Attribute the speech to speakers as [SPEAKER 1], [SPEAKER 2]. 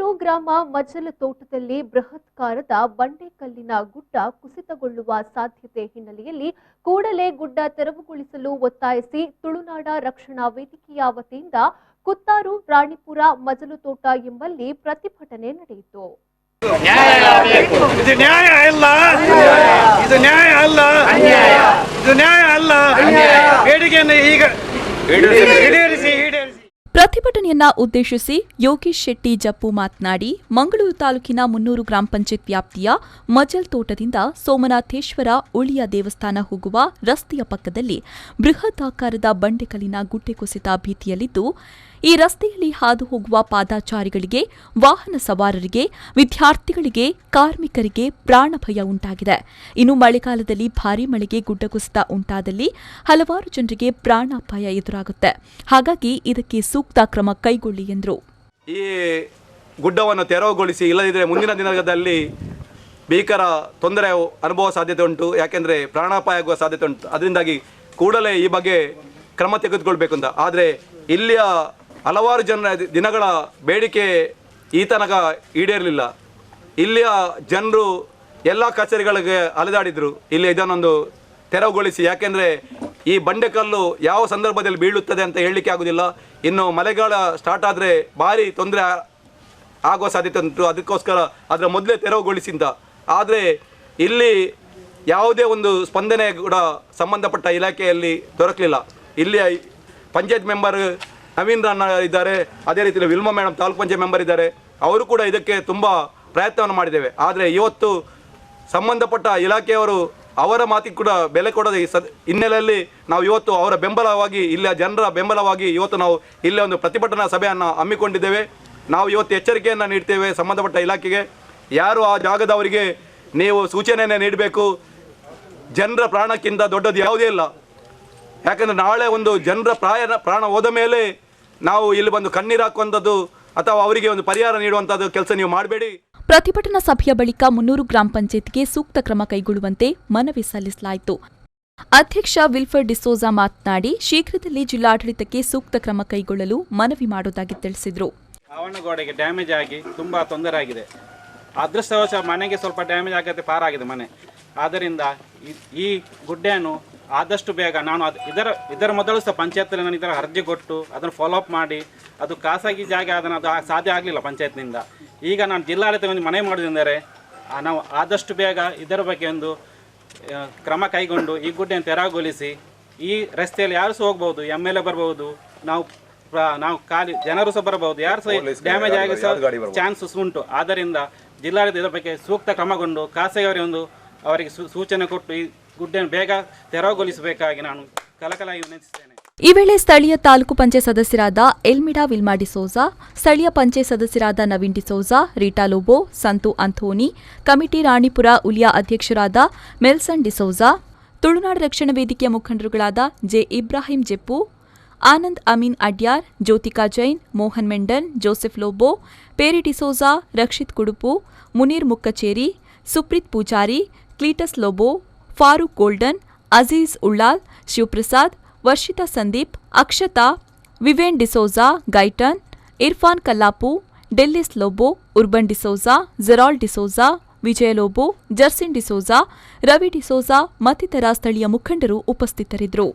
[SPEAKER 1] ಕುತ್ತಾರು ಗ್ರಾಮ ಮಜ್ಜಲ ತೋಟದಲ್ಲಿ ಬೃಹತ್ಕಾರದ ಬಂಡೆಕಲ್ಲಿನ ಗುಡ್ಡ ಕುಸಿತಗೊಳ್ಳುವ ಸಾಧ್ಯತೆ ಹಿನ್ನೆಲೆಯಲ್ಲಿ ಕೂಡಲೇ ಗುಡ್ಡ ತೆರವುಗೊಳಿಸಲು ಒತ್ತಾಯಿಸಿ ತುಳುನಾಡ ರಕ್ಷಣಾ ವೇದಿಕೆಯ ವತಿಯಿಂದ ಕುತ್ತಾರು ರಾಣಿಪುರ ಮಜಲು ತೋಟ ಎಂಬಲ್ಲಿ ಪ್ರತಿಭಟನೆ ನಡೆಯಿತು.
[SPEAKER 2] ಪ್ರತಿಭಟನೆಯನ್ನ ಉದ್ದೇಶಿಸಿ ಯೋಗೇಶ್ ಶೆಟ್ಟಿ ಜಪ್ಪು ಮಾತನಾಡಿ, ಮಂಗಳೂರು ತಾಲೂಕಿನ 300 ಗ್ರಾಮ ಪಂಚಾಯತ್ ವ್ಯಾಪ್ತಿಯ ಮಜಲ್ ತೋಟದಿಂದ ಸೋಮನಾಥೇಶ್ವರ ಉಳಿಯ ದೇವಸ್ಥಾನ ಹೋಗುವ ರಸ್ತೆಯ ಪಕ್ಕದಲ್ಲಿ ಬೃಹತ್ ಆಕಾರದ ಬಂಡೆಕಲ್ಲಿನ ಗುಡ್ಡೆ ಕುಸಿತ ಭೀತಿಯಲ್ಲಿದ್ದು, ಈ ರಸ್ತೆಯಲ್ಲಿ ಹಾದು ಹೋಗುವ ಪಾದಾಚಾರಿಗಳಿಗೆ, ವಾಹನ ಸವಾರರಿಗೆ, ವಿದ್ಯಾರ್ಥಿಗಳಿಗೆ, ಕಾರ್ಮಿಕರಿಗೆ ಪ್ರಾಣ ಭಯ ಉಂಟಾಗಿದೆ. ಇನ್ನು ಮಳೆಗಾಲದಲ್ಲಿ ಭಾರೀ ಮಳೆಗೆ ಗುಡ್ಡ ಕುಸಿತ ಉಂಟಾದಲ್ಲಿ ಹಲವಾರು ಜನರಿಗೆ ಪ್ರಾಣಾಪಾಯ ಎದುರಾಗುತ್ತೆ. ಹಾಗಾಗಿ ಇದಕ್ಕೆ ಸೂಕ್ತ ಕ್ರಮ ಕೈಗೊಳ್ಳಿ ಎಂದರು.
[SPEAKER 3] ಈ ಗುಡ್ಡವನ್ನು ತೆರವುಗೊಳಿಸಿ, ಇಲ್ಲದಿದ್ದರೆ ಮುಂದಿನ ದಿನದಲ್ಲಿ ಭೀಕರ ತೊಂದರೆ ಅನುಭವ ಸಾಧ್ಯತೆ ಉಂಟು. ಯಾಕೆಂದರೆ ಪ್ರಾಣಾಪಾಯ ಆಗುವ ಸಾಧ್ಯತೆ ಉಂಟು. ಅದರಿಂದಾಗಿ ಕೂಡಲೇ ಈ ಬಗ್ಗೆ ಕ್ರಮ ತೆಗೆದುಕೊಳ್ಬೇಕು ಅಂತ. ಆದರೆ ಇಲ್ಲಿಯ ಹಲವಾರು ದಿನಗಳ ಬೇಡಿಕೆ ಈ ತನಕ ಈಡೇರಲಿಲ್ಲ. ಇಲ್ಲಿಯ ಜನರು ಎಲ್ಲ ಕಚೇರಿಗಳಿಗೆ ಅಲೆದಾಡಿದರು, ಇಲ್ಲಿ ಇದನ್ನೊಂದು ತೆರವುಗೊಳಿಸಿ. ಯಾಕೆಂದರೆ ಈ ಬಂಡೆಕಲ್ಲು ಯಾವ ಸಂದರ್ಭದಲ್ಲಿ ಬೀಳುತ್ತದೆ ಅಂತ ಹೇಳಲಿಕ್ಕೆ ಆಗೋದಿಲ್ಲ. ಇನ್ನು ಮಳೆಗಾಲ ಸ್ಟಾರ್ಟ್ ಆದರೆ ಭಾರಿ ತೊಂದರೆ ಆಗುವ ಸಾಧ್ಯತೆ ಉಂಟು. ಅದಕ್ಕೋಸ್ಕರ ಅದರ ಮೊದಲೇ ತೆರವುಗೊಳಿಸಿ ಅಂತ. ಆದರೆ ಇಲ್ಲಿ ಯಾವುದೇ ಒಂದು ಸ್ಪಂದನೆ ಕೂಡ ಸಂಬಂಧಪಟ್ಟ ಇಲಾಖೆಯಲ್ಲಿ ದೊರಕಲಿಲ್ಲ. ಇಲ್ಲಿಯ ಪಂಚಾಯತ್ ಮೆಂಬರ್ ನವೀನ್ ಅಣ್ಣ ಇದ್ದಾರೆ, ಅದೇ ರೀತಿಯಲ್ಲಿ Wilma madam taluk panchayat member ಇದ್ದಾರೆ. ಅವರು ಕೂಡ ಇದಕ್ಕೆ ತುಂಬ ಪ್ರಯತ್ನವನ್ನು ಮಾಡಿದ್ದೇವೆ. ಆದರೆ ಇವತ್ತು ಸಂಬಂಧಪಟ್ಟ ಇಲಾಖೆಯವರು ಅವರ ಮಾತಿಗೆ ಕೂಡ ಬೆಲೆ ಕೊಡೋದು ಹಿನ್ನೆಲೆಯಲ್ಲಿ ನಾವು ಇವತ್ತು ಅವರ ಬೆಂಬಲವಾಗಿ, ಇಲ್ಲಿಯ ಜನರ ಬೆಂಬಲವಾಗಿ ಇವತ್ತು ನಾವು ಇಲ್ಲೇ ಒಂದು ಪ್ರತಿಭಟನಾ ಸಭೆಯನ್ನು ಹಮ್ಮಿಕೊಂಡಿದ್ದೇವೆ. ನಾವು ಇವತ್ತು ಎಚ್ಚರಿಕೆಯನ್ನು ನೀಡ್ತೇವೆ ಸಂಬಂಧಪಟ್ಟ ಇಲಾಖೆಗೆ. ಯಾರು ಆ ಜಾಗದವರಿಗೆ ನೀವು ಸೂಚನೆಯನ್ನು ನೀಡಬೇಕು. ಜನರ ಪ್ರಾಣಕ್ಕಿಂತ ದೊಡ್ಡದು ಯಾವುದೇ ಇಲ್ಲ. ಯಾಕಂದರೆ ನಾಳೆ ಒಂದು ಜನರ ಪ್ರಾಣ ಹೋದ ಮೇಲೆ ನಾವು ಇಲ್ಲಿ ಬಂದು ಕಣ್ಣೀರು ಹಾಕುವಂಥದ್ದು ಅಥವಾ ಅವರಿಗೆ ಒಂದು ಪರಿಹಾರ ನೀಡುವಂಥದ್ದು ಕೆಲಸ ನೀವು ಮಾಡಬೇಡಿ.
[SPEAKER 2] ಪ್ರತಿಭಟನಾ ಸಭೆಯ ಬಳಿಕ 300 ಗ್ರಾಮ ಪಂಚಾಯತ್ಗೆ ಸೂಕ್ತ ಕ್ರಮ ಕೈಗೊಳ್ಳುವಂತೆ ಮನವಿ ಸಲ್ಲಿಸಲಾಯಿತು. ಅಧ್ಯಕ್ಷ ವಿಲ್ಫರ್ಡ್ ಡಿಸೋಜಾ ಮಾತನಾಡಿ, ಶೀಘ್ರದಲ್ಲಿ ಜಿಲ್ಲಾಡಳಿತಕ್ಕೆ ಸೂಕ್ತ ಕ್ರಮ ಕೈಗೊಳ್ಳಲು ಮನವಿ ಮಾಡುವುದಾಗಿ ತಿಳಿಸಿದರು.
[SPEAKER 4] ಆವರಣಗೋಡೆಗೆ ಡ್ಯಾಮೇಜ್ ಆಗಿ ತುಂಬ ತೊಂದರೆ ಆಗಿದೆ. ಅದೃಷ್ಟವಶ ಮನೆಗೆ ಸ್ವಲ್ಪ ಡ್ಯಾಮೇಜ್ ಆಗತ್ತೆ, ಪಾರಾಗಿದೆ ಮನೆ. ಆದ್ದರಿಂದ ಈ ಗುಡ್ಡೆಯನ್ನು ಆದಷ್ಟು ಬೇಗ ನಾನು ಇದರ ಮೊದಲು ಸಹ ಪಂಚಾಯತ್ನಲ್ಲಿ ನಾನು ಇದರ ಅರ್ಜಿ ಕೊಟ್ಟು ಅದನ್ನು ಫಾಲೋಅಪ್ ಮಾಡಿ, ಅದು ಖಾಸಗಿ ಜಾಗ ಅದನ್ನು ಅದು ಸಾಧ್ಯ ಆಗಲಿಲ್ಲ ಪಂಚಾಯತ್ನಿಂದ. ಈಗ ನಾನು ಜಿಲ್ಲಾಡಳಿತ ಒಂದು ಮನವಿ ಮಾಡೋದೆಂದರೆ ನಾವು ಆದಷ್ಟು ಬೇಗ ಇದರ ಬಗ್ಗೆ ಒಂದು ಕ್ರಮ ಕೈಗೊಂಡು ಈ ಗುಡ್ಡೆಯನ್ನು ತೆರವುಗೊಳಿಸಿ, ಈ ರಸ್ತೆಯಲ್ಲಿ ಯಾರು ಸಹ ಹೋಗ್ಬೋದು, MLA ಬರ್ಬೋದು, ನಾವು ಖಾಲಿ ಜನರು ಸಹ ಬರಬಹುದು, ಯಾರು ಸಹ ಡ್ಯಾಮೇಜ್ ಆಗಿ ಸಹ ಚಾನ್ಸಸ್ ಉಂಟು. ಆದ್ದರಿಂದ ಜಿಲ್ಲಾಡಳಿತ ಇದರ ಬಗ್ಗೆ ಸೂಕ್ತ ಕ್ರಮಗೊಂಡು ಖಾಸಗಿಯವರಿಗೆ ಅವರಿಗೆ ಸೂಚನೆ ಕೊಟ್ಟು ಈ ಗುಡ್ಡೆಯನ್ನು ಬೇಗ ತೆರವುಗೊಳಿಸಬೇಕಾಗಿ ನಾನು ಕಳಕಳಿಯಾಗಿ ವಿನಂತಿಸುತ್ತೇನೆ.
[SPEAKER 2] ಈ ವೇಳೆ ಸ್ಥಳೀಯ ತಾಲೂಕು ಪಂಚಾಯತ್ ಸದಸ್ಯರಾದ ಎಲ್ಮಿಡಾ ವಿಲ್ಮಾ ಡಿಸೋಜಾ, ಸ್ಥಳೀಯ ಪಂಚಾಯತ್ ಸದಸ್ಯರಾದ ನವೀನ್ ಡಿಸೋಜಾ, ರೀಟಾ ಲೋಬೋ, ಸಂತು ಅಂಥೋನಿ, ಕಮಿಟಿ ರಾಣಿಪುರ ಉಲಿಯಾ ಅಧ್ಯಕ್ಷರಾದ ಮೆಲ್ಸನ್ ಡಿಸೋಜಾ, ತುಳುನಾಡ ರಕ್ಷಣಾ ವೇದಿಕೆಯ ಮುಖಂಡರುಗಳಾದ ಜೆ ಇಬ್ರಾಹಿಂ ಜೆಪ್ಪು, ಆನಂದ್ ಅಮೀನ್ ಅಡ್ಯಾರ್, ಜ್ಯೋತಿಕಾ ಜೈನ್, ಮೋಹನ್ ಮೆಂಡನ್, ಜೋಸೆಫ್ ಲೋಬೋ, ಪೇರಿ ಡಿಸೋಜಾ, ರಕ್ಷಿತ್ ಕುಡುಪು, ಮುನೀರ್ ಮುಕ್ಕಚೇರಿ, ಸುಪ್ರೀತ್ ಪೂಜಾರಿ, ಕ್ಲೀಟಸ್ ಲೋಬೋ, ಫಾರೂಕ್ ಗೋಲ್ಡನ್, ಅಜೀಜ್ ಉಳ್ಳಾಲ್, ಶಿವಪ್ರಸಾದ್, ವರ್ಷಿತಾ ಸಂದೀಪ್, ಅಕ್ಷತಾ, ವಿವೇನ್ ಡಿಸೋಜಾ, ಗೈಟನ್, ಇರ್ಫಾನ್ ಕಲ್ಲಾಪು, ಡೆಲ್ಲಿಸ್ ಲೋಬೋ, ಉರ್ಬನ್ ಡಿಸೋಜಾ, ಜೆರಾಲ್ಡ್ ಡಿಸೋಜಾ, ವಿಜಯ ಲೋಬೋ, ಜರ್ಸಿನ್ ಡಿಸೋಜಾ, ರವಿ ಡಿಸೋಜಾ ಮತ್ತಿತರ ಸ್ಥಳೀಯ ಮುಖಂಡರು ಉಪಸ್ಥಿತರಿದ್ದರು.